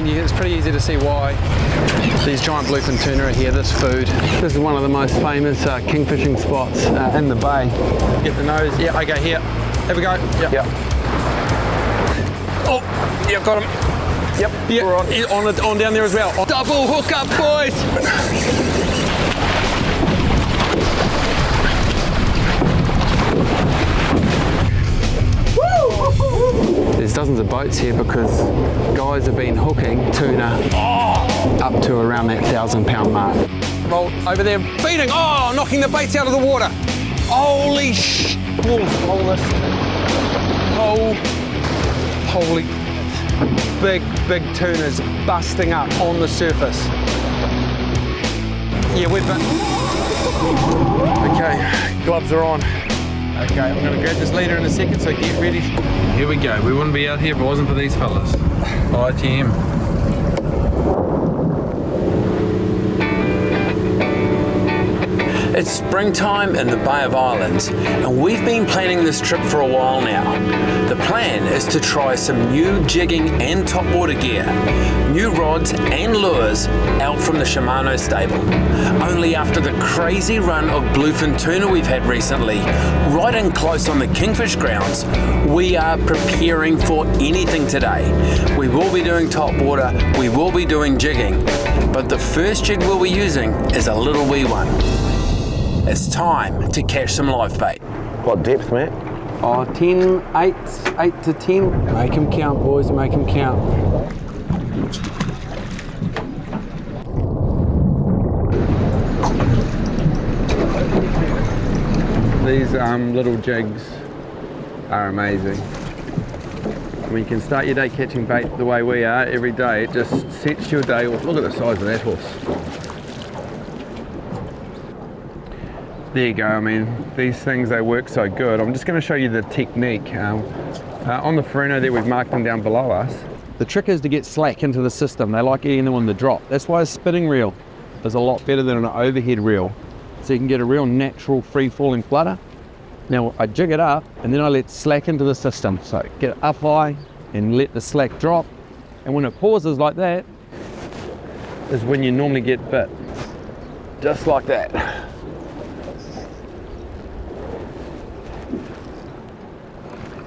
mean, it's pretty easy to see why. These giant bluefin tuna are here, this food. This is one of the most famous kingfishing spots in the bay. Get the nose, yeah, okay, here. Here we go. Yep. Oh, yeah, got him. Yep, yeah, we're on down there as well. Double hook up, boys! There's dozens of boats here because guys have been hooking tuna up to around that 1,000-pound mark. Well, over there feeding, knocking the baits out of the water. Holy sh! Holy big tunas busting up on the surface. Yeah, we've been. Okay, gloves are on. Okay, I'm going to grab this leader in a second, so get ready. Here we go. We wouldn't be out here if it wasn't for these fellas. ITM. It's springtime in the Bay of Islands, and we've been planning this trip for a while now. The plan is to try some new jigging and topwater gear, new rods and lures out from the Shimano stable. Only after the crazy run of bluefin tuna we've had recently, right in close on the Kingfish grounds, we are preparing for anything today. We will be doing topwater, we will be doing jigging, but the first jig we'll be using is a little wee one. It's time to catch some live bait. What depth, Matt? 10, 8 to 10. Make them count, boys, make them count. These little jigs are amazing. When you can start your day catching bait the way we are every day, it just sets your day off. Look at the size of that horse. There you go. I mean, these things, they work so good. I'm just going to show you the technique. On the Furuno there, we've marked them down below us. The trick is to get slack into the system. They like getting them on the drop. That's why a spinning reel is a lot better than an overhead reel. So you can get a real natural free-falling flutter. Now, I jig it up and then I let slack into the system. So get it up high and let the slack drop. And when it pauses like that, is when you normally get bit. Just like that.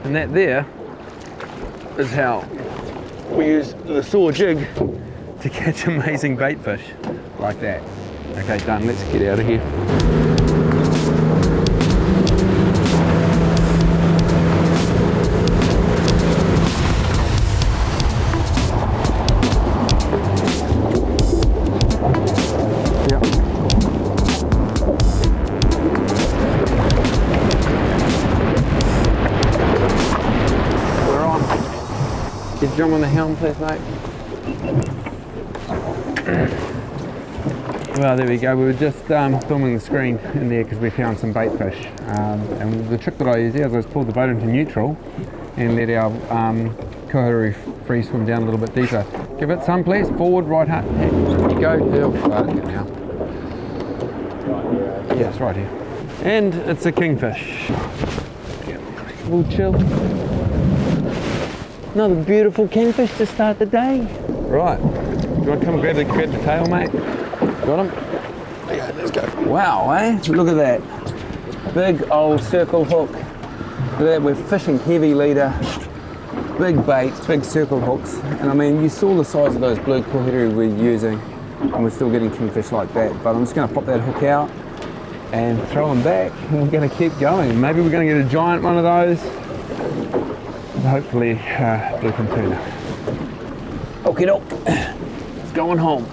And that there is how we use the saw jig to catch amazing bait fish like that. Okay, done. Let's get out of here. Jump on the helm, please, mate. Well, there we go. We were just filming the screen in there because we found some bait fish. And the trick that I use here is I just pulled the boat into neutral and let our Kohuru free swim down a little bit deeper. Give it some, please. Forward, right hand. There you go. Now. Yeah, it's right here. And it's a kingfish. We'll chill. Another beautiful kingfish to start the day. Right, do you want to come grab the tail, mate? Got him? Okay, let's go. Wow, eh? Look at that. Big old circle hook. Look at that, we're fishing heavy leader. Big baits, big circle hooks. And I mean, you saw the size of those blue kohuru we're using, and we're still getting kingfish like that. But I'm just going to pop that hook out and throw them back, and we're going to keep going. Maybe we're going to get a giant one of those. Hopefully bluefin tuna. Okie doke, it's going home.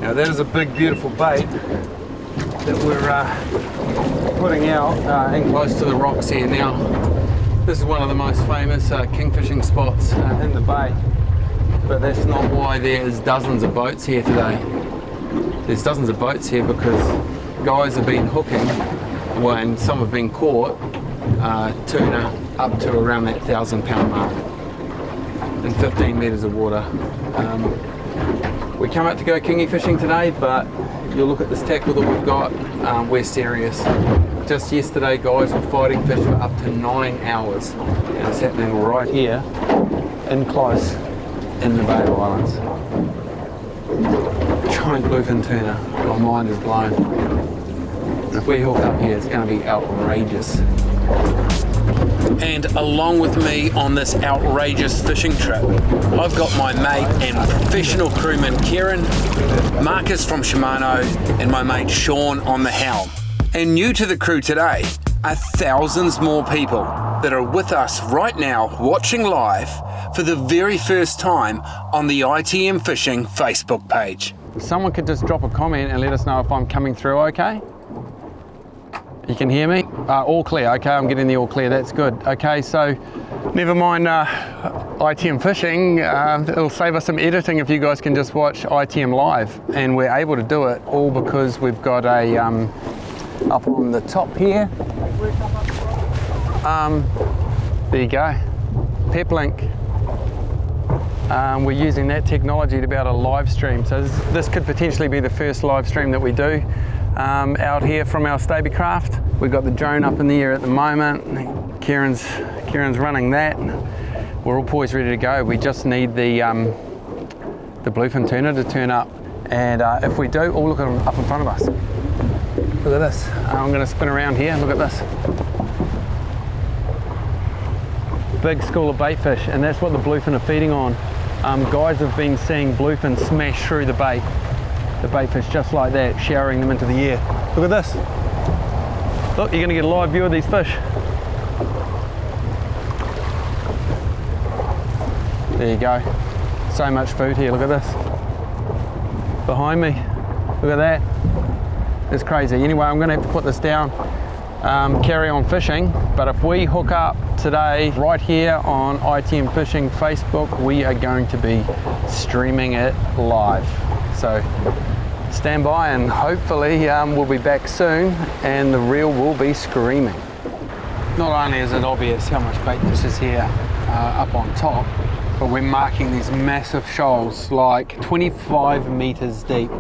Now that is a big beautiful bait that we're putting out in close to the rocks here. Now this is one of the most famous kingfishing spots in the bay, but that's not why there's dozens of boats here today. There's dozens of boats here because guys have been hooking, and some have been caught, tuna up to around that 1,000-pound mark in 15 metres of water. We come out to go kingy fishing today, but you'll look at this tackle that we've got, we're serious. Just yesterday, guys were fighting fish for up to 9 hours, and it's happening right here, in close, in the Bay of Islands. Giant bluefin tuna, my mind is blown. And if we hook up here, it's going to be outrageous. And along with me on this outrageous fishing trip, I've got my mate and professional crewman Kieran, Marcus from Shimano, and my mate Sean on the helm. And new to the crew today are thousands more people that are with us right now watching live for the very first time on the ITM Fishing Facebook page. Someone could just drop a comment and let us know if I'm coming through okay. You can hear me? All clear, okay, I'm getting the all clear, that's good. Okay, so never mind ITM Fishing, it'll save us some editing if you guys can just watch ITM Live, and we're able to do it all because we've got a, up on the top here, there you go, Peplink. We're using that technology to be able to live stream, so this could potentially be the first live stream that we do. Out here from our Stabicraft. We've got the drone up in the air at the moment. Kieran's running that. We're all poised, ready to go. We just need the bluefin tuna to turn up. And if we do, oh, look at them up in front of us. Look at this. I'm going to spin around here. Look at this. Big school of baitfish, and that's what the bluefin are feeding on. Guys have been seeing bluefin smash through the bait. The bait fish just like that, showering them into the air. Look at this. Look, you're going to get a live view of these fish. There you go. So much food here, look at this. Behind me, look at that. It's crazy. Anyway, I'm going to have to put this down, carry on fishing, but if we hook up today, right here on ITM Fishing Facebook, we are going to be streaming it live. So stand by and hopefully we'll be back soon and the reel will be screaming. Not only is it obvious how much bait fish is here up on top, but we're marking these massive shoals like 25 meters deep.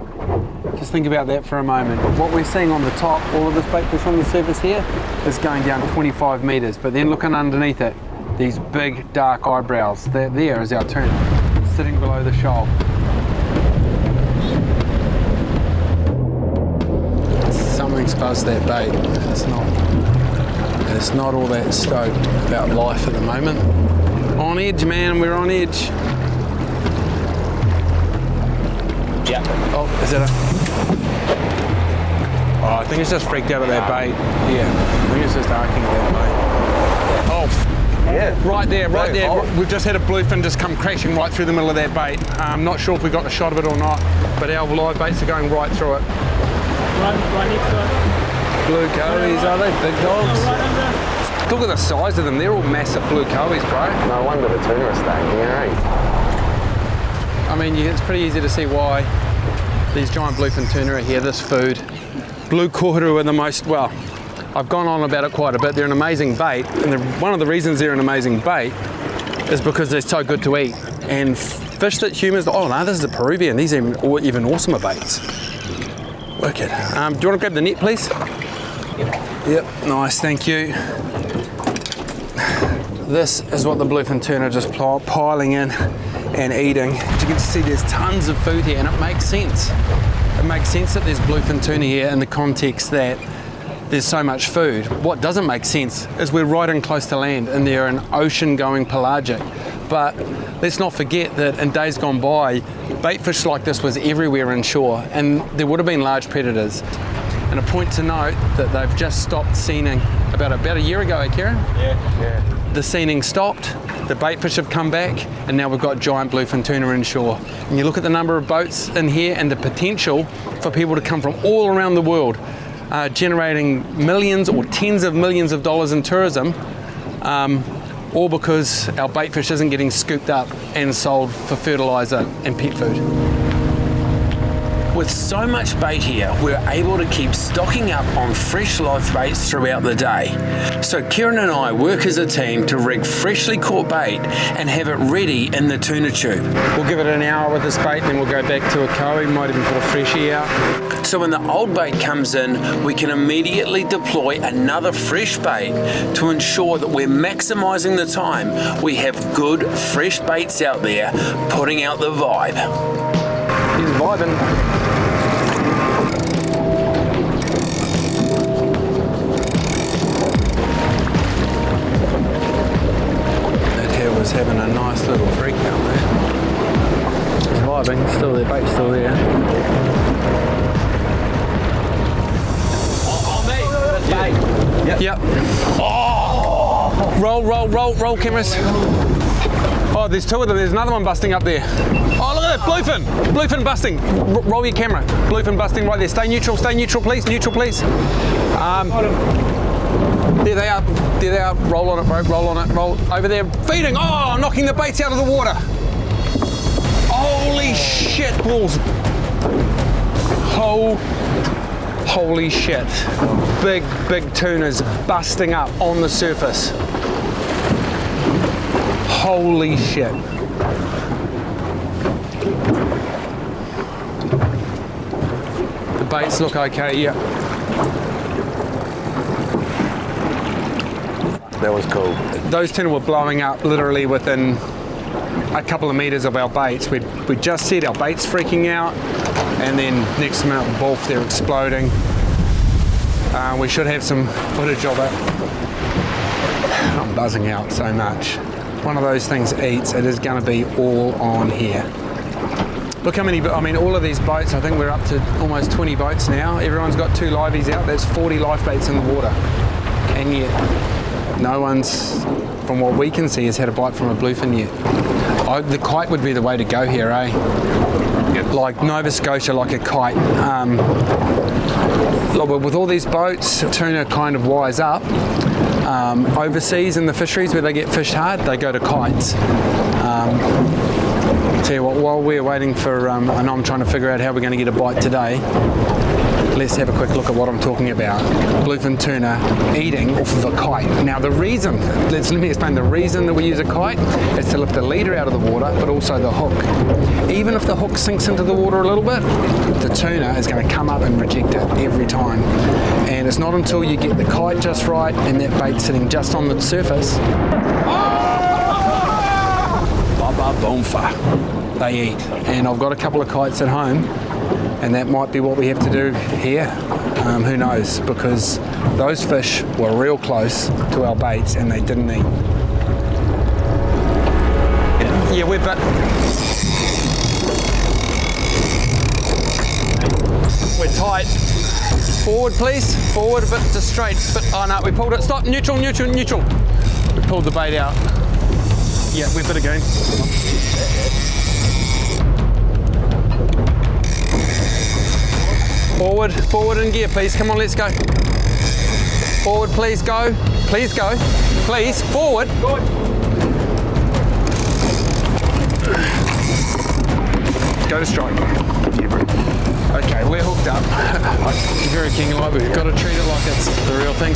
Just think about that for a moment. What we're seeing on the top, all of this bait fish on the surface here, is going down 25 meters, but then looking underneath it, these big dark eyebrows, that there is our tuna sitting below the shoal. Something's buzzed that bait. It's not all that stoked about life at the moment. On edge, man, we're on edge. Yeah. Oh, is that Oh, I think it's just freaked out at that bait. Yeah, I think it's just arcing at that bait. Oh, yeah. Right there. We've just had a bluefin just come crashing right through the middle of that bait. I'm not sure if we got a shot of it or not, but our live baits are going right through it. Right next to it. Blue cowies, are they? Big dogs? Look at the size of them. They're all massive blue cowies, bro. No wonder the tuna are staying here, eh? I mean, it's pretty easy to see why these giant bluefin tuna are here, this food. Blue koru are the most, well, I've gone on about it quite a bit. They're an amazing bait, and one of the reasons they're an amazing bait is because they're so good to eat. And fish that humans, oh no, this is a Peruvian. These are even awesomer baits. Wicked. Do you want to grab the net, please? Yep, nice, thank you. This is what the bluefin tuna are just piling in and eating. As you can see, there's tons of food here, and it makes sense. It makes sense that there's bluefin tuna here in the context that there's so much food. What doesn't make sense is we're right in close to land and they're an ocean-going pelagic. But let's not forget that in days gone by, bait fish like this was everywhere inshore, and there would have been large predators. And a point to note that they've just stopped seining about a year ago, eh, Kieran? Yeah. The seining stopped, the bait fish have come back, and now we've got giant bluefin tuna inshore. And you look at the number of boats in here and the potential for people to come from all around the world, generating millions or tens of millions of dollars in tourism, all because our bait fish isn't getting scooped up and sold for fertiliser and pet food. With so much bait here, we're able to keep stocking up on fresh live baits throughout the day. So Kieran and I work as a team to rig freshly caught bait and have it ready in the tuna tube. We'll give it an hour with this bait, then we'll go back to a Koei, might even put a freshie out. So when the old bait comes in, we can immediately deploy another fresh bait to ensure that we're maximising the time we have good fresh baits out there putting out the vibe. He's vibing. That here was having a nice little freak out there. He's vibing, still there, bait's still there. Yep. Oh! Roll cameras. Oh, there's two of them. There's another one busting up there. Oh, look at that, bluefin. Bluefin busting. Roll your camera. Bluefin busting right there. Stay neutral, please. Neutral, please. There they are. There they are. Roll on it, bro. Roll on it. Roll over there. Feeding. Oh, knocking the baits out of the water. Holy shit balls. Holy shit. Big tunas busting up on the surface. Holy shit. The baits look okay, yeah. That was cool. Those tuna were blowing up literally within a couple of meters of our baits. We just said our baits freaking out, and then next minute, both they're exploding. We should have some footage of it. I'm buzzing out so much. One of those things eats, it is going to be all on here. Look how many, I mean, all of these boats, I think we're up to almost 20 boats now. Everyone's got 2 liveys out. There's 40 live baits in the water. And yet, no one's, from what we can see, has had a bite from a bluefin yet. The kite would be the way to go here, eh? Like Nova Scotia, like a kite. With all these boats, tuna kind of wise up. Overseas in the fisheries where they get fished hard, they go to kites. Tell you what, while we're waiting for, and I'm trying to figure out how we're going to get a bite today, let's have a quick look at what I'm talking about. Bluefin tuna eating off of a kite. Now the reason, let me explain the reason that we use a kite is to lift the leader out of the water, but also the hook. Even if the hook sinks into the water a little bit, the tuna is going to come up and reject it every time. And it's not until you get the kite just right and that bait sitting just on the surface, Baba Bonfa, they eat. And I've got a couple of kites at home, and that might be what we have to do here. Who knows, because those fish were real close to our baits and they didn't eat. Yeah, we're tight. Forward, please. Forward a bit to straight. But oh no, we pulled it. Stop. Neutral. We pulled the bait out. Yeah, we're bit again. Forward in gear, please. Come on, let's go. Forward, please go. Please go. Please, forward. Go to strike. Okay, we're hooked up. I'm very king like we've got to treat it like it's the real thing.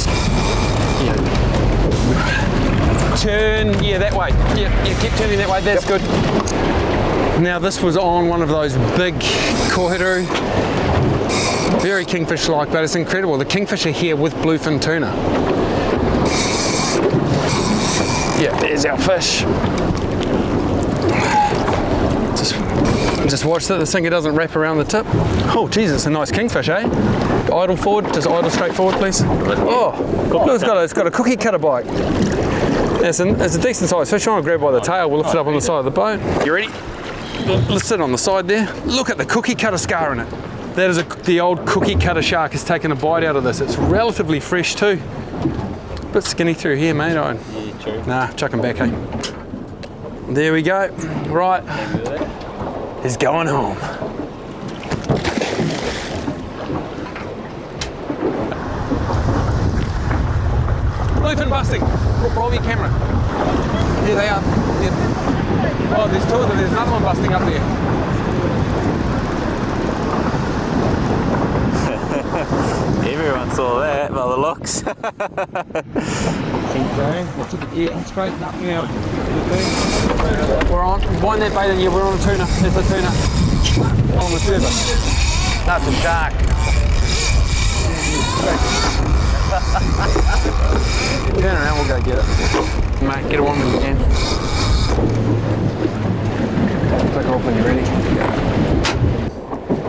Yeah. Turn, yeah, that way. Yeah, keep turning that way. That's good. Now this was on one of those big kohiru. Very kingfish-like, but it's incredible. The kingfish are here with bluefin tuna. Yeah, there's our fish. Just watch that the sinker doesn't wrap around the tip. Oh, geez, it's a nice kingfish, eh? Idle forward, just idle straight forward, please. Oh, look, it's got a cookie cutter bite. It's a decent sized fish. I want to grab by the tail. We'll lift it up on the side of the boat. You ready? Let's sit on the side there. Look at the cookie cutter scar in it. That is the old cookie cutter shark has taken a bite out of this. It's relatively fresh too. Bit skinny through here, mate. Yeah, true. Nah, chuck him back, hey. There we go. Right. He's going home. Bluefin busting. Roll your camera. Here they are. Yeah. Oh, there's 2 of them. There's another one busting up there. Everyone saw that by the looks. Keep going. Yeah, straighten up now. We're on, wind that bait in, yeah, we're on a tuna. There's a tuna. On the surface. That's a shark. Turn around, we'll go get it. Mate, get it on when you can. Click off when you're ready.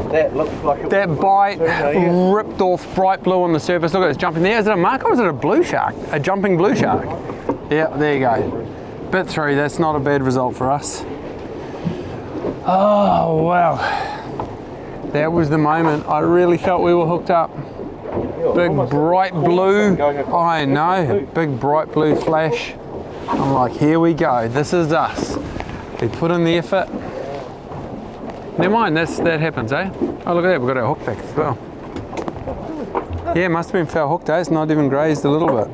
That looks like it. That bite ripped off bright blue on the surface. Look at this jumping there. Is it a mark or is it a blue shark? A jumping blue shark. Yeah, there you go. Bit through, that's not a bad result for us. Oh, wow. That was the moment. I really felt we were hooked up. Big bright blue. I know, big bright blue flash. I'm like, here we go. This is us. We put in the effort. Never mind, that happens, eh? Oh, look at that, we've got our hook back as well. Yeah, must have been foul hooked, eh? It's not even grazed a little bit.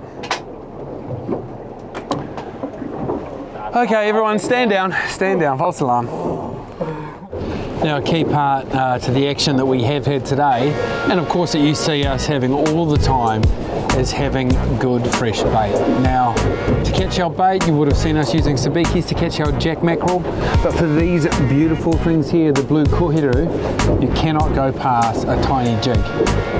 Okay, everyone, stand down, false alarm. Now, a key part to the action that we have had today, and of course that you see us having all the time, is having good fresh bait. Now, to catch our bait, you would have seen us using sabikis to catch our jack mackerel, but for these beautiful things here, the blue kohiru, you cannot go past a tiny jig.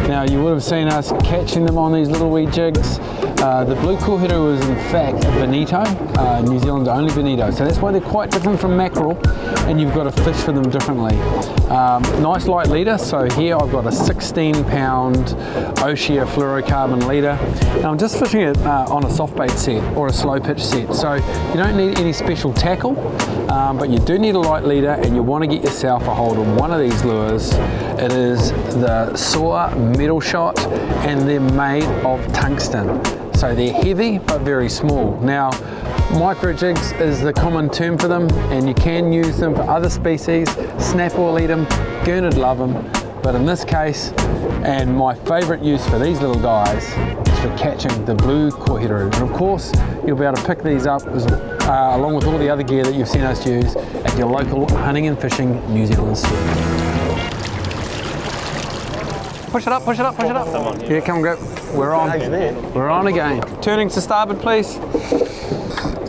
Now, you would have seen us catching them on these little wee jigs. The blue kohiru is in fact a bonito, New Zealand's only bonito, so that's why they're quite different from mackerel, and you've got to fish for them differently. Nice light leader, so here I've got a 16-pound Oshia fluorocarbon leader, and I'm just fishing it on a soft bait set or a slow pitch set, so you don't need any special tackle, but you do need a light leader, and you want to get yourself a hold of one of these lures. It is the Soar Metal Shot, and they're made of tungsten. So they're heavy but very small. Now, micro jigs is the common term for them, and you can use them for other species. Snapper will eat them, Gurnard love them, but in this case, and my favourite use for these little guys, is for catching the blue kohiru. And of course, you'll be able to pick these up along with all the other gear that you've seen us use at your local hunting and fishing New Zealand store. Push it up, push it up, push it up. Yeah, come on, go. We're on. We're on again. Turning to starboard, please.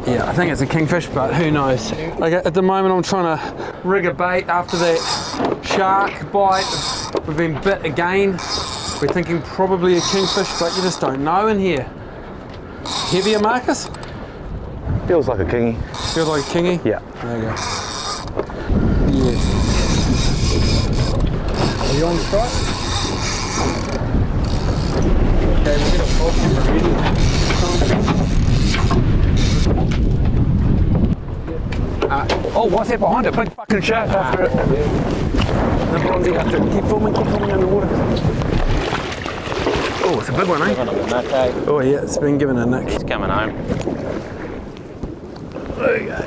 Yeah, I think it's a kingfish, but who knows. Okay, at the moment I'm trying to rig a bait after that shark bite. We've been bit again. We're thinking probably a kingfish, but you just don't know in here. Heavier, Marcus? Feels like a kingy. Feels like a kingy? Yeah. There you go. Yeah. Are you on strike? Okay, we'll get a focus ready. Oh, what's that behind it? Big fucking shark after it. The bronzy after it. Keep filming underwater. Oh, it's a big one, eh? Oh yeah, it's been given a nick. He's coming home. There you go.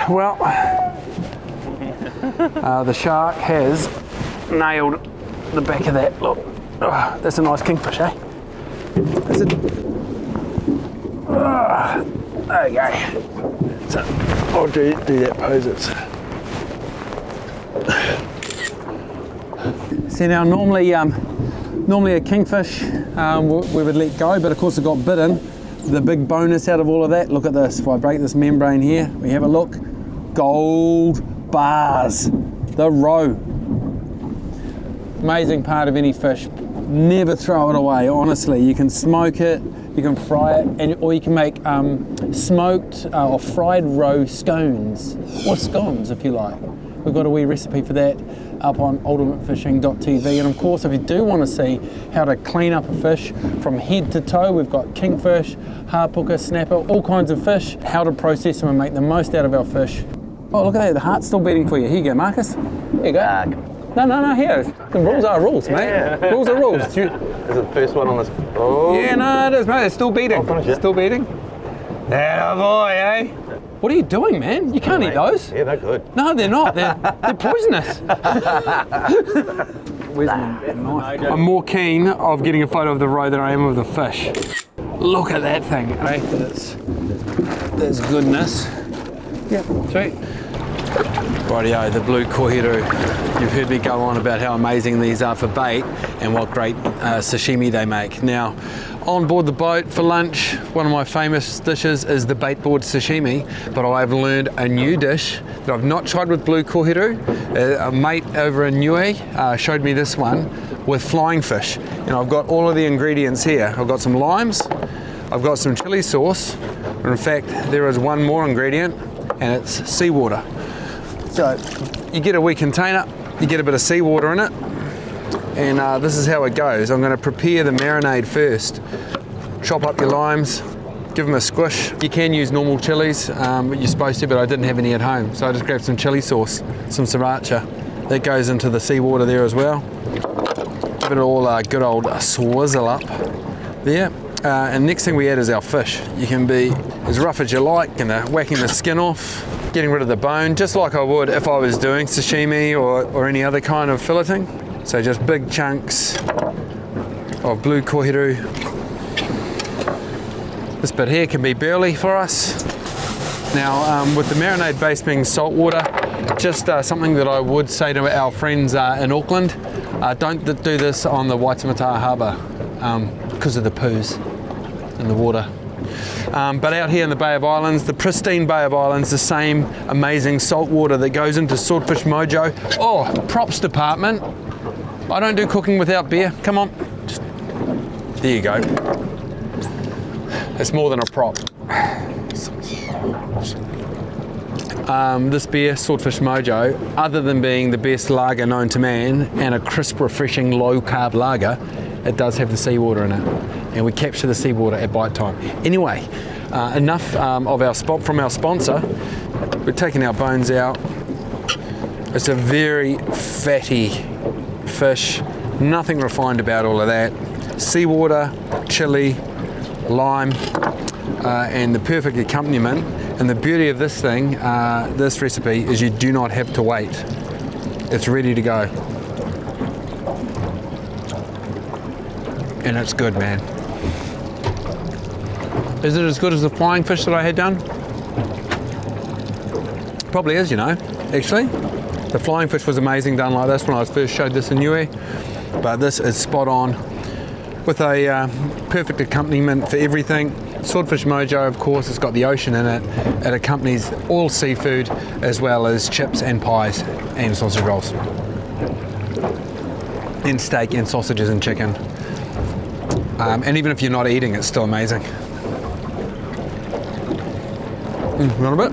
Well, the shark has nailed the back of that. Look, that's a nice kingfish, eh? That's it. Okay. So I'll do that pose. See now, normally a kingfish we would let go, but of course it got bitten. The big bonus out of all of that, look at this. If I break this membrane here, we have a look. Gold bars, the roe. Amazing part of any fish. Never throw it away, honestly. You can smoke it, you can fry it, or you can make smoked or fried roe scones, or scones if you like. We've got a wee recipe for that up on ultimatefishing.tv, and of course if you do want to see how to clean up a fish from head to toe, we've got kingfish, harpooker, snapper, all kinds of fish, how to process them and make the most out of our fish. Oh, look at that, the heart's still beating for you. Here you go, Marcus. Here you go. No, here. The rules are rules, mate. Yeah. Rules are rules. Is it the first one on this? Oh. Yeah, no, it is, mate. It's still beating. I'll finish it. Still beating. Atta boy, eh? What are you doing, man? You can't eat those. Yeah, they're good. No, they're not. They're poisonous. Where's my knife? I'm more keen of getting a photo of the roe than I am of the fish. Look at that thing, eh? That's goodness. Yep, sweet. Rightio, the blue kohiru. You've heard me go on about how amazing these are for bait and what great sashimi they make. Now, on board the boat for lunch, one of my famous dishes is the bait board sashimi, but I've learned a new dish that I've not tried with blue kohiru. A mate over in Niue showed me this one with flying fish. And I've got all of the ingredients here. I've got some limes, I've got some chili sauce, and in fact, there is one more ingredient, and it's seawater. So you get a wee container, you get a bit of seawater in it, and this is how it goes. I'm going to prepare the marinade first. Chop up your limes, give them a squish. You can use normal chilies, but you're supposed to, but I didn't have any at home. So I just grabbed some chili sauce, some sriracha. That goes into the seawater there as well. Give it all a good old swizzle up there. And next thing we add is our fish. You can be as rough as you like, whacking the skin off, getting rid of the bone, just like I would if I was doing sashimi or any other kind of filleting. So just big chunks of blue kohiru. This bit here can be burley for us. Now, with the marinade base being salt water, just something that I would say to our friends in Auckland, don't do this on the Waitemata Harbour because of the poos in the water. But out here in the Bay of Islands, the pristine Bay of Islands, the same amazing salt water that goes into Swordfish Mojo. Oh, props department. I don't do cooking without beer. Come on. There you go. It's more than a prop. This beer, Swordfish Mojo, other than being the best lager known to man and a crisp, refreshing, low-carb lager, it does have the seawater in it. And we capture the seawater at bite time. Anyway, enough of our from our sponsor. We're taking our bones out. It's a very fatty fish, nothing refined about all of that. Seawater, chili, lime, and the perfect accompaniment. And the beauty of this thing, this recipe, is you do not have to wait. It's ready to go. And it's good, man. Is it as good as the flying fish that I had done? Probably is, actually. The flying fish was amazing done like this when I first showed this in Niue, but this is spot on with a perfect accompaniment for everything. Swordfish Mojo, of course, it's got the ocean in it. It accompanies all seafood as well as chips and pies and sausage rolls. And steak and sausages and chicken. And even if you're not eating, it's still amazing. Want a bit?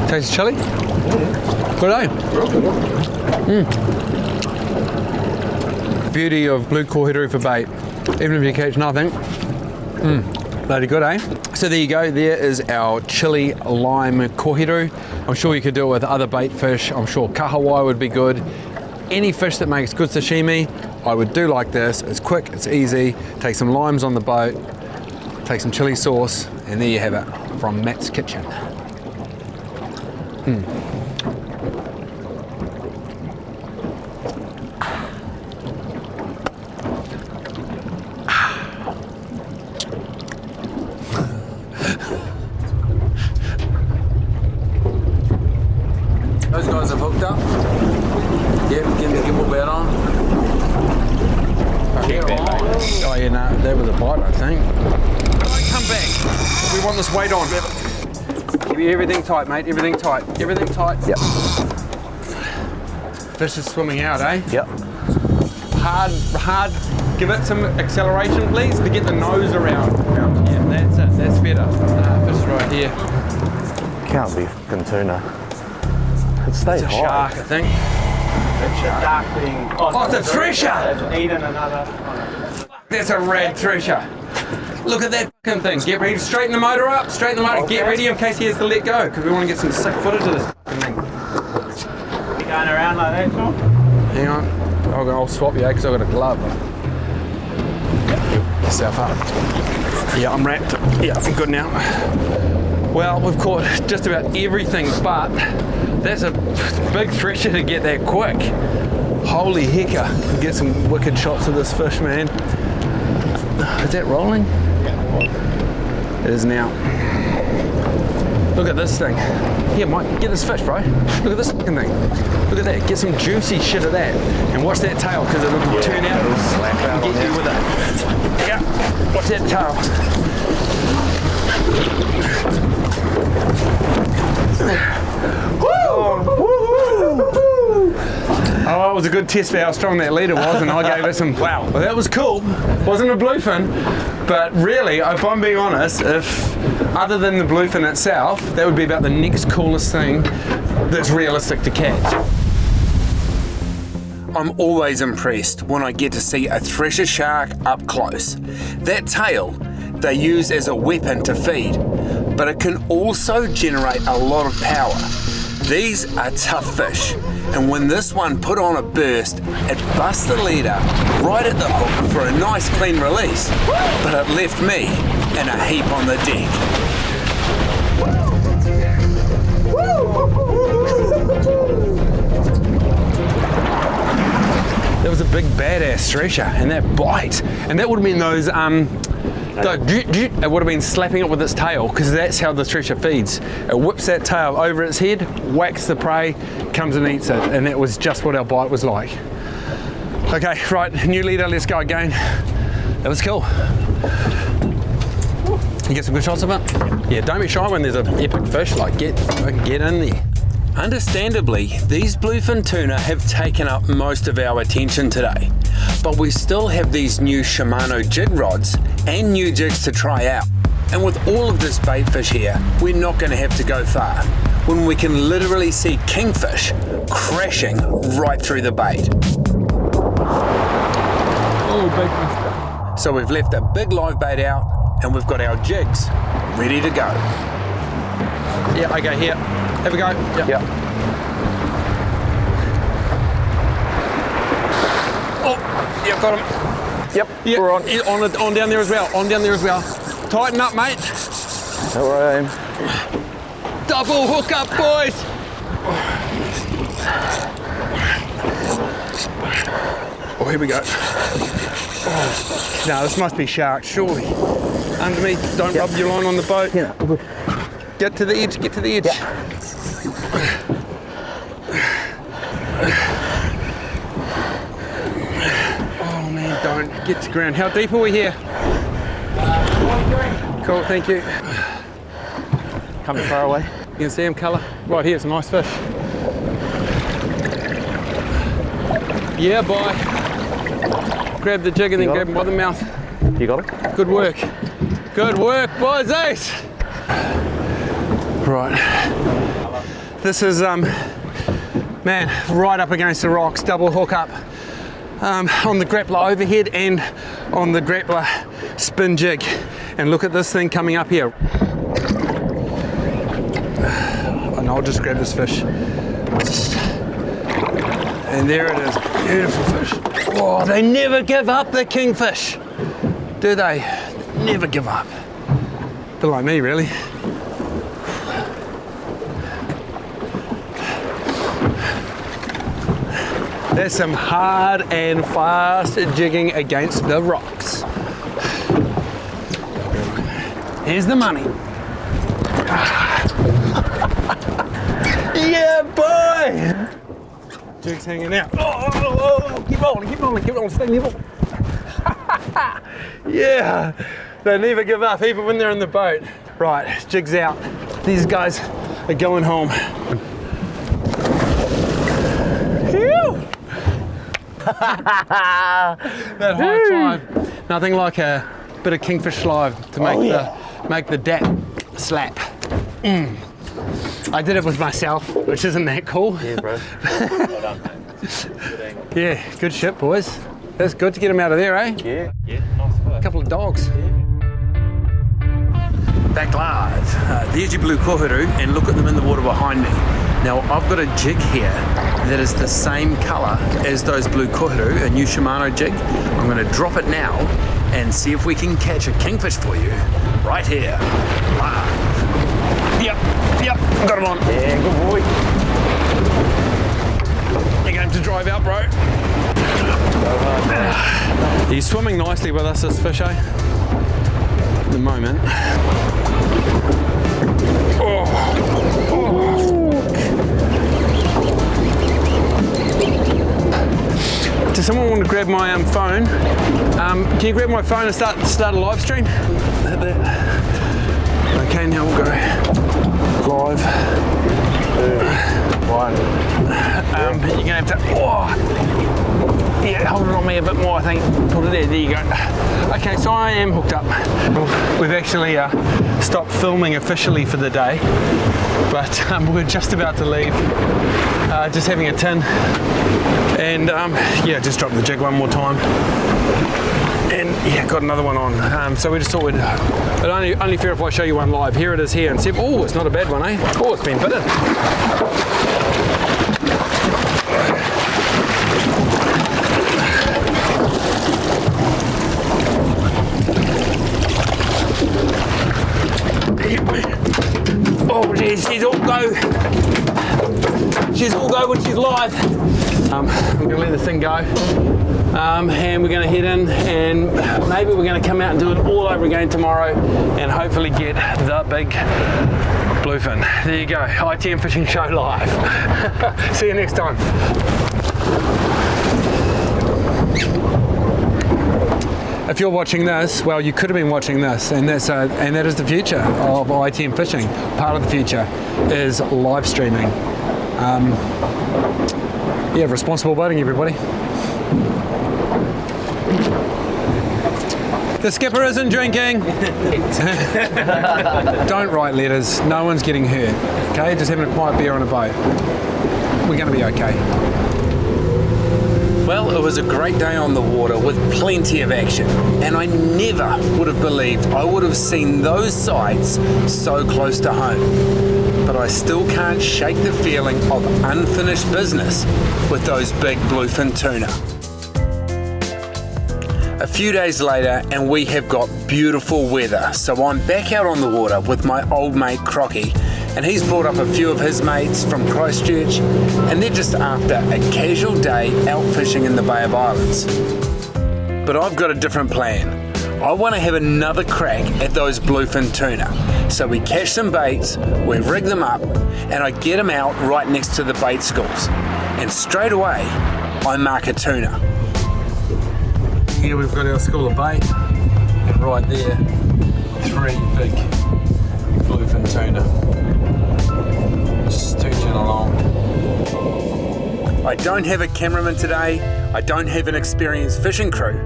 Tastes chilly? Good, eh? Beauty of blue kohiru for bait. Even if you catch nothing. Bloody good, eh? So there you go, there is our chili lime kohiru. I'm sure you could do it with other bait fish. I'm sure kahawai would be good. Any fish that makes good sashimi, I would do like this. It's quick, it's easy. Take some limes on the boat, take some chili sauce, and there you have it from Matt's Kitchen. Those guys have hooked up. Yep, getting the gimbal bait on. Oh yeah, no, that was a bite, I think. Right, come back. We want this weight on. Give you everything tight, mate. Everything tight. Everything tight. Yep. Fish is swimming out, eh? Yep. Hard. Give it some acceleration, please, to get the nose around. Yeah, that's it. That's better. Fish is right here. Can't be fucking tuna. It stays It's a high. shark, I think. It's a dark thing. Oh, it's a thresher! It's eating another. That's a rad thresher. Look at that fucking thing. Get ready to straighten the motor up. Straighten the motor. Get ready in case he has to let go, because we want to get some sick footage of this fucking thing. You going around like that, Tom? Hang on. I'll swap you, because I've got a glove. Get yourself up. Yeah, I'm wrapped. Yeah, I'm good now. Well, we've caught just about everything, but that's a big thresher to get that quick. Holy hecker. Get some wicked shots of this fish, man. Is that rolling? It is now. Look at this thing. Here, Mike, get this fish, bro. Look at this fucking thing. Look at that. Get some juicy shit of that. And watch that tail, because it'll turn out and get you with it. Yeah. Watch that tail. Oh, it was a good test for how strong that leader was, and I gave it some, wow. Well, that was cool. Wasn't a bluefin, but really, if I'm being honest, if other than the bluefin itself, that would be about the next coolest thing that's realistic to catch. I'm always impressed when I get to see a thresher shark up close. That tail they use as a weapon to feed, but it can also generate a lot of power. These are tough fish, and when this one put on a burst, it bust the leader right at the hook for a nice clean release, but it left me in a heap on the deck. That was a big badass thresher, and that bite, and that would have been those it would have been slapping it with its tail, because that's how the thresher feeds. It whips that tail over its head, whacks the prey, comes and eats it, and that was just what our bite was like. Okay, right, new leader, let's go again. That was cool. You get some good shots of it? Yeah, don't be shy when there's an epic fish, like get in there. Understandably, these bluefin tuna have taken up most of our attention today, but we still have these new Shimano jig rods and new jigs to try out. And with all of this bait fish here, we're not going to have to go far, when we can literally see kingfish crashing right through the bait. Oh, big mister. So we've left a big live bait out, and we've got our jigs ready to go. Yeah, okay, here. Have a go. Yep. Oh, yeah, got him. Yep, Yeah, we're on. yeah, on down there as well. On down there as well. Tighten up, mate. All right. Double hook up, boys. Oh, here we go. Oh. No, this must be shark, surely. Underneath, don't rub your line on the boat. Yeah. Get to the edge, get to the edge. Yeah. Oh man, don't get to ground. How deep are we here? Cool, thank you. Coming far away. You can see him colour. Right here, it's a nice fish. Yeah, boy. Grab the jig and then grab him by the mouth. You got it? Good work. Good work, boys, ace. Right. This is, man, right up against the rocks, double hook up on the grappler overhead and on the grappler spin jig. And look at this thing coming up here. And I'll just grab this fish. And there it is, beautiful fish. Oh, they never give up, the kingfish, do they? Never give up. Bit like me, really. There's some hard and fast jigging against the rocks. Here's the money. Yeah, boy! Jig's hanging out. Oh, keep rolling, stay level. Yeah, they never give up, even when they're in the boat. Right, jig's out. These guys are going home. Phew! That high five. Nothing like a bit of kingfish live to make the dat slap. I did it with myself, which isn't that cool. Yeah, bro. Well done, mate. Yeah, good shit, boys. That's good to get them out of there, eh? Yeah. Yeah, nice fish. A couple of dogs. Back live, there's your blue kohuru, and look at them in the water behind me. Now I've got a jig here that is the same colour as those blue kohuru, a new Shimano jig. I'm going to drop it now and see if we can catch a kingfish for you right here, live. Yep, got him on. Yeah, good boy. You going to drive out, bro? He's swimming nicely with us, this fish, at the moment. Does someone want to grab my phone? Can you grab my phone and start a live stream? Hit that. Okay, now we'll go live. 2, 1. You're gonna have to. Yeah, hold it on me a bit more. I think. Put it there. There you go. Okay, so I am hooked up. We've actually stopped filming officially for the day, but we're just about to leave. Just having a tin, and yeah, just dropped the jig one more time, and yeah, got another one on. So we just thought it'd only fair if I show you one live. Here it is here, and see. Oh, it's not a bad one, eh? Oh, it's been bitten. Oh, geez, she's all go. She's all go when she's live. I'm gonna let this thing go, and we're gonna head in, and maybe we're gonna come out and do it all over again tomorrow, and hopefully get the big bluefin. There you go, ITM Fishing Show live. See you next time. If you're watching this, well, you could have been watching this, and that is the future of ITM Fishing. Part of the future is live streaming. Yeah, responsible boating, everybody. The skipper isn't drinking. Don't write letters. No one's getting hurt. Okay, just having a quiet beer on a boat. We're going to be okay. Well, it was a great day on the water with plenty of action, and I never would have believed I would have seen those sights so close to home. But I still can't shake the feeling of unfinished business with those big bluefin tuna. A few days later, and we have got beautiful weather, so I'm back out on the water with my old mate Crocky, and he's brought up a few of his mates from Christchurch, and they're just after a casual day out fishing in the Bay of Islands. But I've got a different plan. I want to have another crack at those bluefin tuna. So we catch some baits, we rig them up, and I get them out right next to the bait schools. And straight away, I mark a tuna. Here we've got our school of bait, and right there, 3 big bluefin tuna. Just stooching along. I don't have a cameraman today, I don't have an experienced fishing crew.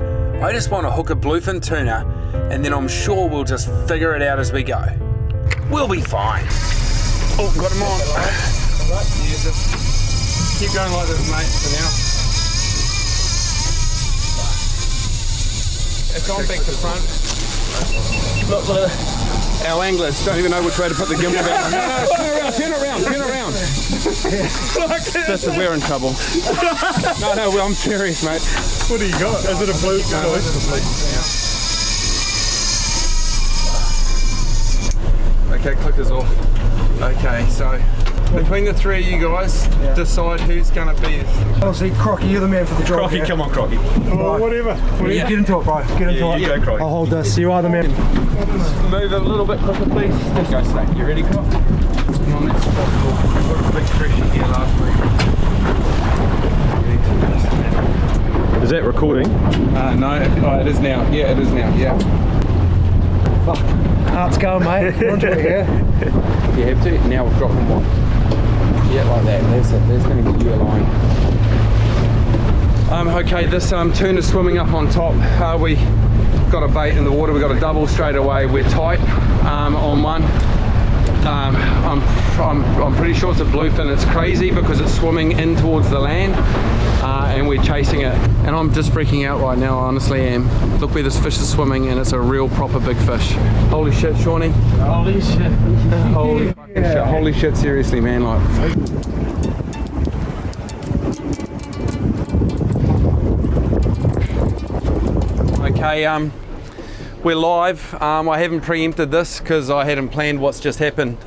I just want to hook a bluefin tuna, and then I'm sure we'll just figure it out as we go. We'll be fine. Oh, got him on. Yeah, just keep going like this, mate, for now. It's on back to front. Look, our anglers don't even know which way to put the gimbal back. No, turn around. We're in trouble. No, well, I'm serious, mate. What do you got? Is it a blue? No, this is a blue. Okay, clickers off. Okay, so between the three of you guys, decide who's going to be. Honestly, Crocky, you're the man for the job. Crocky, come on, Crocky. Oh, whatever. Get into it, bro. Get into it. You go, Crocky. I'll hold this. You are the man. Move a little bit quicker, please. Let's go, Snake. You ready, Croc? Come on, that's possible. We got a big pressure here last week. Is that recording? No, it is now. Yeah, it is now. Yeah. Fuck. Heart's going, mate. You're onto it here. You have to. Now we've dropped them one. Yeah, like that. That's it. That's going to get you a line. Okay, this tuna's swimming up on top. We got a bait in the water. We got a double straight away. We're tight on one. I'm pretty sure it's a bluefin. It's crazy because it's swimming in towards the land, and we're chasing it. And I'm just freaking out right now. I honestly am. Look where this fish is swimming, and it's a real proper big fish. Holy shit, Shawnee. Holy shit. Holy fucking shit. Holy shit, seriously, man. Like. Okay, we're live. I haven't preempted this because I hadn't planned what's just happened.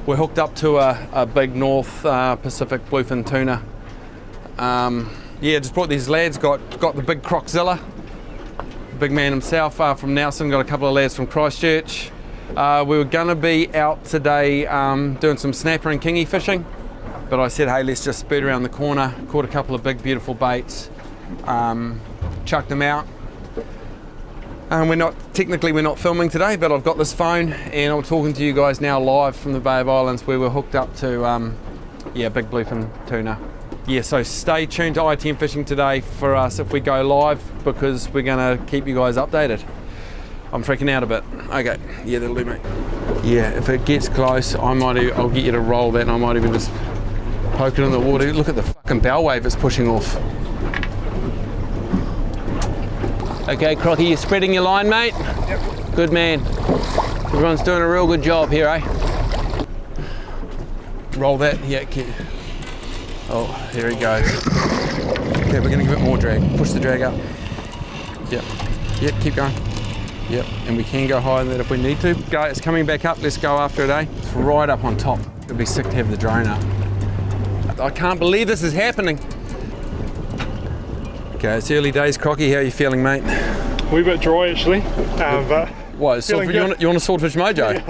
We're hooked up to a big North Pacific bluefin tuna. Yeah, just brought these lads, got the big Croczilla, big man himself from Nelson, got a couple of lads from Christchurch. We were gonna be out today doing some snapper and kingy fishing, but I said, hey, let's just speed around the corner, caught a couple of big, beautiful baits, chucked them out. We're not filming today, but I've got this phone and I'm talking to you guys now live from the Bay of Islands where we're hooked up to big bluefin tuna. Yeah, so stay tuned to ITM Fishing today for us if we go live, because we're gonna keep you guys updated. I'm freaking out a bit. Okay, yeah, that'll do, mate. Yeah, if it gets close, I'll get you to roll that, and I might even just poke it in the water. Look at the fucking bow wave it's pushing off. Okay, Crocky, you spreading your line, mate? Yep. Good man. Everyone's doing a real good job here, eh? Roll that, yeah. Oh, there he goes. Okay, we're gonna give it more drag. Push the drag up. Yep, keep going. Yep, and we can go higher than that if we need to. Go, it's coming back up, let's go after it, eh? It's right up on top. It'd be sick to have the drone up. I can't believe this is happening. Okay, it's early days, Crocky. How are you feeling, mate? A wee bit dry actually, but what, you want a swordfish mojo? Yeah.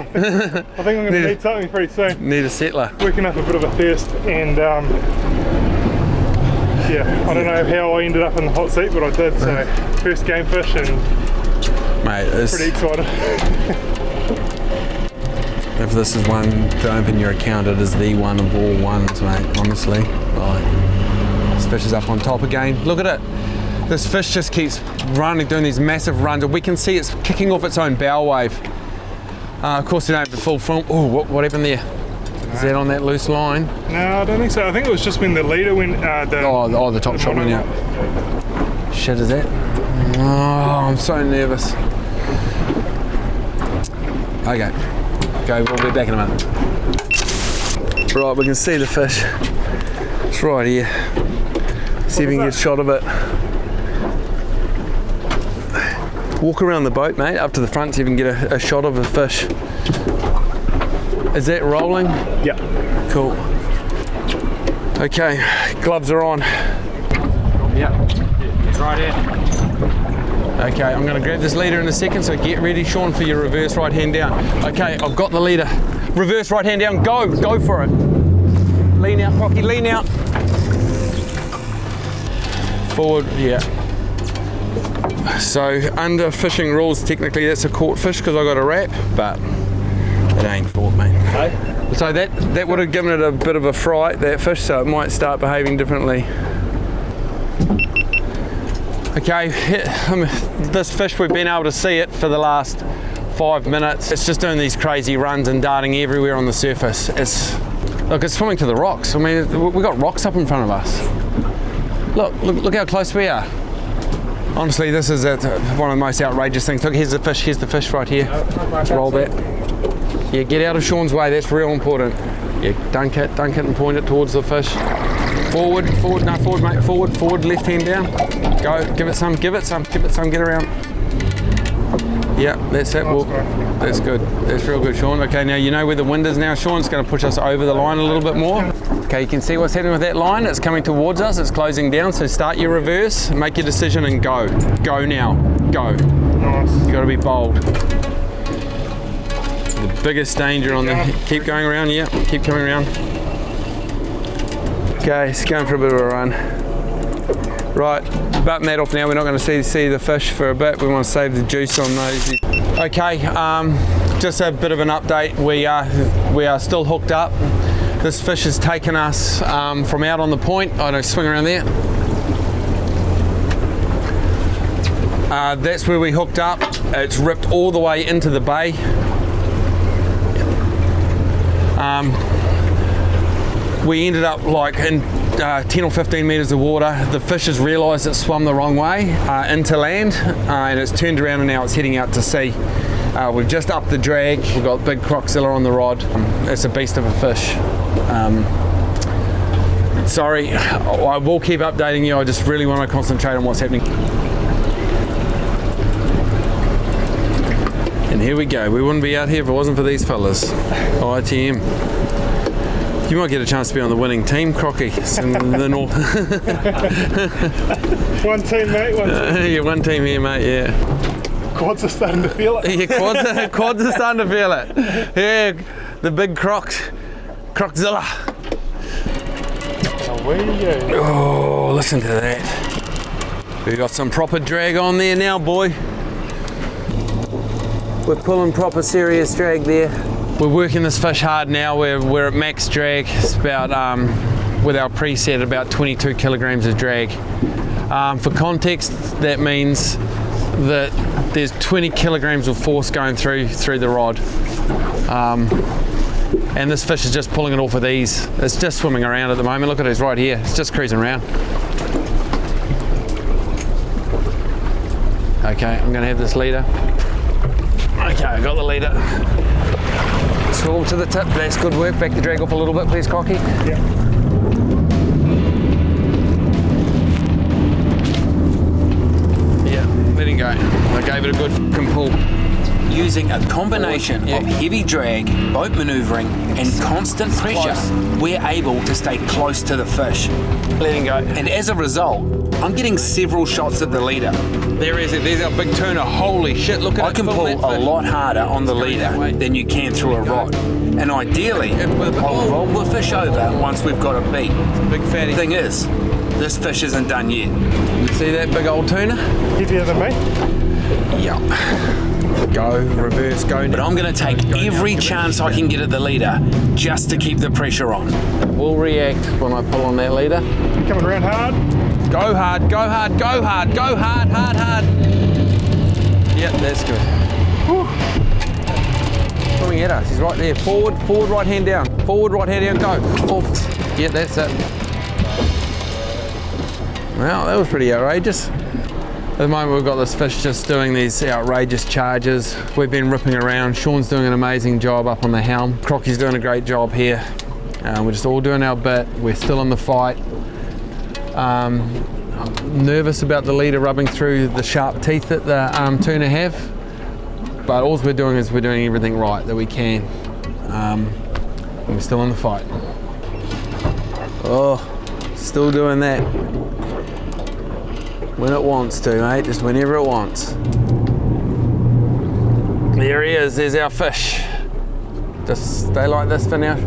I think I'm going to need something pretty soon. Need a settler. Working up a bit of a thirst, and I don't know how I ended up in the hot seat, but I did. So first game fish, and mate, it's pretty excited. If this is one to open your account, it is the one of all ones, mate. Honestly, this fish is up on top again. Look at it. This fish just keeps running, doing these massive runs, and we can see it's kicking off its own bow wave. Of course, we don't have the full film. Oh, what happened there? Is that on that loose line? No, I don't think so. I think it was just when the leader went. The top shot went out. Shit, is that? Oh, I'm so nervous. Okay, go. We'll be back in a minute. Right, we can see the fish. It's right here. See if we can get a shot of it. Walk around the boat, mate, up to the front, see if you can get a shot of the fish. Is that rolling? Yeah. Cool. Okay, gloves are on. Yeah, it's right here. Okay, I'm going to grab this leader in a second, so get ready, Sean, for your reverse right hand down. Okay, I've got the leader. Reverse right hand down, go for it. Lean out, Rocky, lean out. Forward, yeah. So under fishing rules, technically that's a caught fish because I got a wrap, but it ain't caught, mate. Okay. So that would have given it a bit of a fright, that fish, so it might start behaving differently. Okay, this fish, we've been able to see it for the last 5 minutes. It's just doing these crazy runs and darting everywhere on the surface. It's swimming to the rocks. I mean, we've got rocks up in front of us. Look how close we are. Honestly, this is one of the most outrageous things. Look, here's the fish right here. Roll that. Yeah, get out of Sean's way, that's real important. Yeah, dunk it and point it towards the fish. Forward, mate, forward, left hand down. Go, give it some, get around. Yeah, that's it. Well, that's good. That's real good, Sean. Okay, now you know where the wind is now, Sean. It's going to push us over the line a little bit more. Okay, you can see what's happening with that line. It's coming towards us. It's closing down. So start your reverse, make your decision, and go. Go now. Go. Nice. You got to be bold. The biggest danger on the. Keep going around. Yeah, keep coming around. Okay, it's going for a bit of a run. Right, button that off now. We're not going to see the fish for a bit. We want to save the juice on those. Okay, just a bit of an update. We are still hooked up. This fish has taken us from out on the point. I don't swing around there. That's where we hooked up. It's ripped all the way into the bay. We ended up like in 10 or 15 metres of water. The fish has realised it swum the wrong way into land, and it's turned around and now it's heading out to sea. We've just upped the drag. We've got big Croczilla on the rod. It's a beast of a fish. Sorry, I will keep updating you. I just really want to concentrate on what's happening. And here we go. We wouldn't be out here if it wasn't for these fellas. ITM. You might get a chance to be on the winning team, Crocky. In the north. One team, mate. One team. Yeah, one team here, mate. Yeah. Quads are starting to feel it. Your quads are starting to feel it. Yeah, the big Croczilla. Away you go. Oh, listen to that. We've got some proper drag on there now, boy. We're pulling proper serious drag there. We're working this fish hard now. We're at max drag. It's about, with our preset, about 22 kilograms of drag. For context, that means that there's 20 kilograms of force going through the rod. And this fish is just pulling it off with ease. It's just swimming around at the moment. Look at it, it's right here. It's just cruising around. Okay, I'm gonna have this leader. Okay, I got the leader. Swivel to the tip, that's good work. Back the drag off a little bit, please, Crocky. Yeah. Yeah, let him go. I gave it a good fucking pull. Using a combination of heavy drag, boat maneuvering, and constant pressure, we're able to stay close to the fish. Let him go. And as a result, I'm getting several shots at the leader. There is it, there's our big tuna. Holy shit, look at it. I can Film pull that a fish. lot harder on the going that way. leader than you can through a rod. And ideally, with the- I'll roll the fish over once we've got a beat. Big fatty. Thing is, this fish isn't done yet. You see that big old tuna? Heavier than me. Yeah. Go, reverse, go But now. I'm going to take every chance I can get at the leader just to keep the pressure on. We'll react when I pull on that leader. Coming around hard. Go hard, go hard, go hard, go hard, hard, hard. Yep, that's good. Whew. Coming at us, he's right there. Forward, right hand down. Forward, right hand down, go. Forward. Yep, that's it. Well, that was pretty outrageous. At the moment we've got this fish just doing these outrageous charges. We've been ripping around. Sean's doing an amazing job up on the helm. Crocky's doing a great job here. We're just all doing our bit. We're still in the fight. I'm nervous about the leader rubbing through the sharp teeth that the tuna have. But all we're doing is we're doing everything right that we can. And we're still in the fight. Oh, still doing that. When it wants to, mate, just whenever it wants. There he is, there's our fish. Just stay like this for now.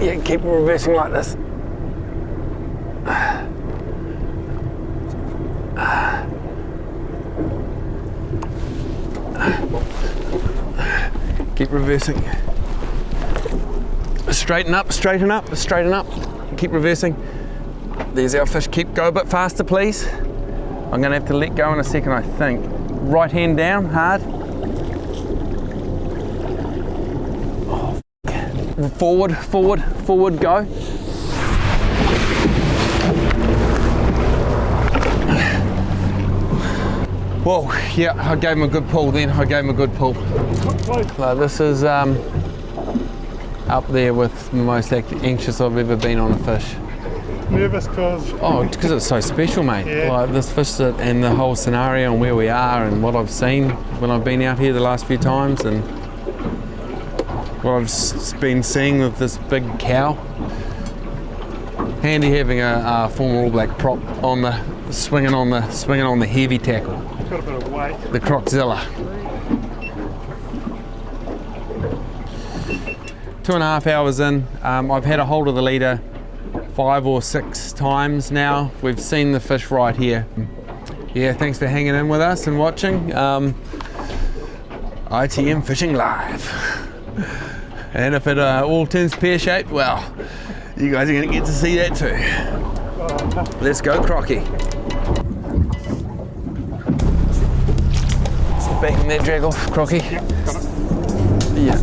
Yeah, keep reversing like this. Keep reversing. Straighten up, straighten up, straighten up. Keep reversing. There's our fish. Go a bit faster, please. I'm going to have to let go in a second, I think. Right hand down, hard. Oh, forward, forward, forward, go. Whoa, yeah, I gave him a good pull then. I gave him a good pull. So this is up there with the most anxious I've ever been on a fish. Nervous cause. Oh, because it's so special, mate. Yeah. Like this fish and the whole scenario and where we are and what I've seen when I've been out here the last few times and what I've been seeing with this big cow. Handy having a former All Black prop on the swinging on the heavy tackle, Got a bit of weight. the Croczilla. 2.5 hours in, I've had a hold of the leader 5 or 6 times now. We've seen the fish right here. Yeah, thanks for hanging in with us and watching. ITM Fishing Live. And if it all turns pear-shaped, well, you guys are gonna get to see that too. Let's go, Crocky. Backing that drag off, Crocky. Yep, got it. Yeah.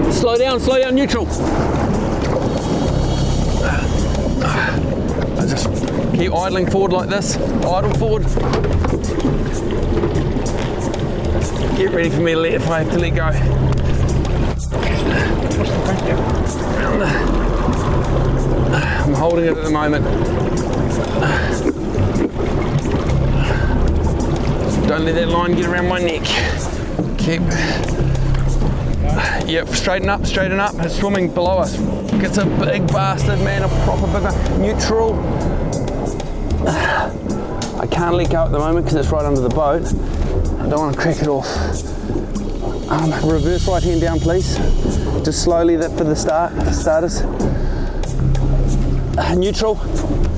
Slow down, neutral. I just keep idling forward like this. Idle forward. Get ready for me to if I have to let go. I'm holding it at the moment. Don't let that line get around my neck. Keep. Yep, straighten up, it's swimming below us. It's a big bastard, man, a proper big one. Neutral. I can't let go at the moment because it's right under the boat. I don't want to crack it off. Reverse right hand down, please. Just slowly, that for the starters. Neutral.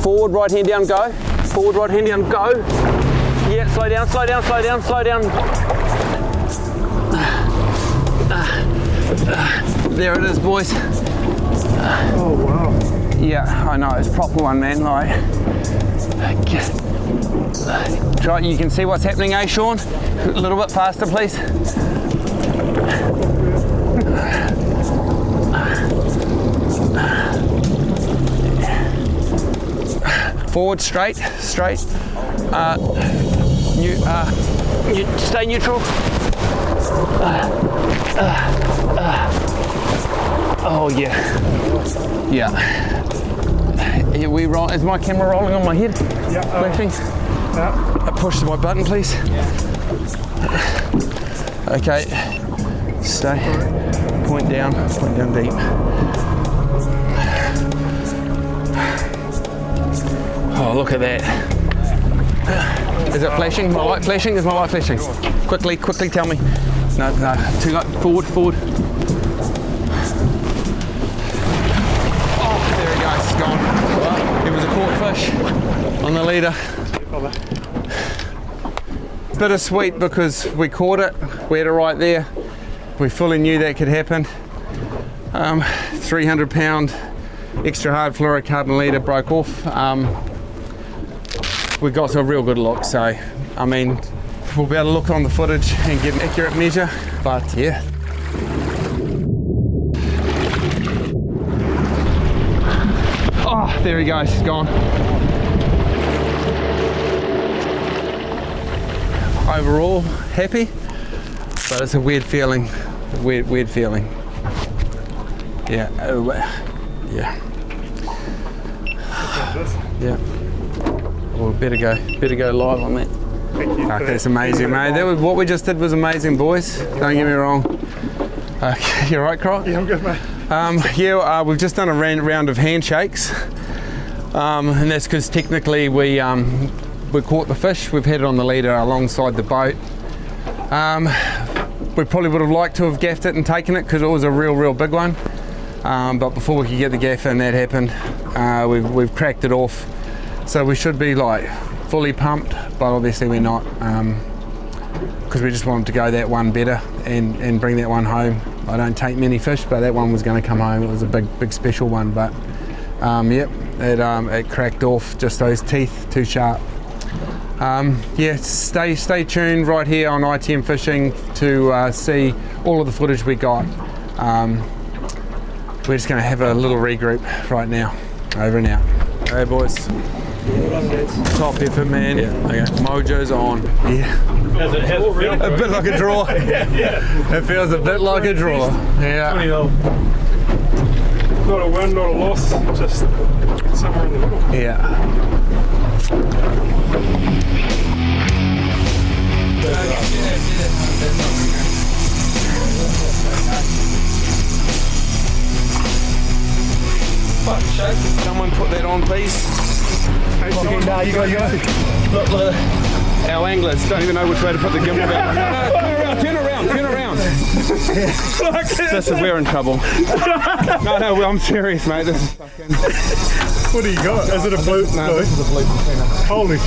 Forward right hand down, go. Forward right hand down, go. Yeah, slow down, slow down, slow down, slow down. There it is, boys. Oh wow. Yeah, I know, it's a proper one, man. Like, try, you can see what's happening, eh, Sean? A little bit faster, please. Forward, straight. Stay neutral. Oh yeah. Here we roll. Is my camera rolling on my head? Yeah. Flashing. Yeah. Push my button, please. Okay. Stay. Point down deep. Oh, look at that. Is it flashing? My light flashing? Is my light flashing? Quickly tell me. No, too late. Forward. Oh, there he goes, it's gone. It was a caught fish on the leader. Bittersweet because we caught it, we had it right there. We fully knew that could happen. 300 pound extra hard fluorocarbon leader broke off. We got to a real good look, so I mean, we'll be able to look on the footage and get an accurate measure, but yeah. Oh, there he goes, he's gone. Overall, happy, but it's a weird feeling, weird feeling. Yeah, yeah. Well, better go live on that. Thank you. That's amazing, mate. What we just did was amazing, boys. Don't get me wrong. Okay, you all right, Croc? Yeah, I'm good, mate. We've just done a round of handshakes, and that's because technically we caught the fish. We've had it on the leader alongside the boat. We probably would have liked to have gaffed it and taken it because it was a real big one. But before we could get the gaff in, that happened. We've cracked it off. So we should be like fully pumped, but obviously we're not, because we just wanted to go that one better and bring that one home. I don't take many fish, but that one was going to come home. It was a big special one, but it cracked off, just those teeth too sharp. Yeah, stay tuned right here on ITM Fishing to see all of the footage we got. We're just going to have a little regroup right now. Over and out. Hey boys. Top effort, man. Yeah. Okay. Mojo's on. Yeah. A bit like a draw. It feels a bit like a draw. Yeah. Not a win, not a loss, just somewhere in the middle. Yeah. Someone put that on, please. No, you go. Look, our anglers don't even know which way to put the gimbal down. No, turn around. We're in trouble. No, I'm serious, mate. This is fucking... What do you got? Is it a blue? No, this is a blue container. Holy